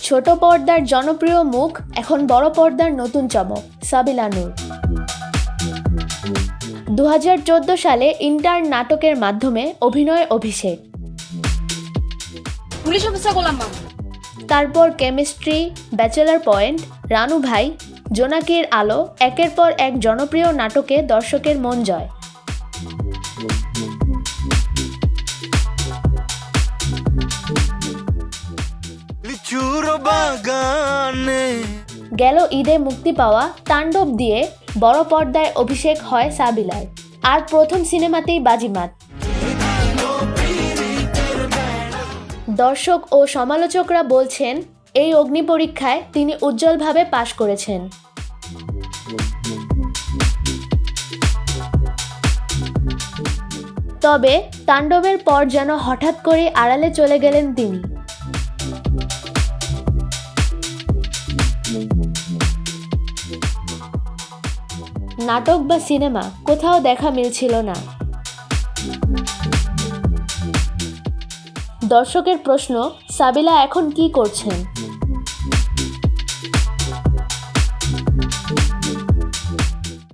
ছোট পর্দার জনপ্রিয় মুখ এখন বড় পর্দার নতুন চমক, সাবিলা নূর। 2014 সালে ইন্টার্ন নাটকের মাধ্যমে অভিনয় অভিষেক। পুলিশ অফিসার গোলাম মামা, তারপর কেমিস্ট্রি, ব্যাচেলার পয়েন্ট, রানু ভাই, জোনাকির আলো, একের পর এক জনপ্রিয় নাটকে দর্শকের মন জয়। গেল ঈদে মুক্তি পাওয়া তাণ্ডব দিয়ে বড় পর্দায় অভিষেক হয় সাবিলার, আর প্রথম সিনেমাতেই বাজিমাত। দর্শক ও সমালোচকরা বলছেন এই অগ্নি পরীক্ষায় তিনি উজ্জ্বলভাবে পাশ করেছেন। তবে তাণ্ডবের পর যেন হঠাৎ করে আড়ালে চলে গেলেন তিনি। নাটক বা সিনেমা কোথাও দেখা মিলছিল না। দর্শকের প্রশ্ন, সাবিলা এখন কি করছেন?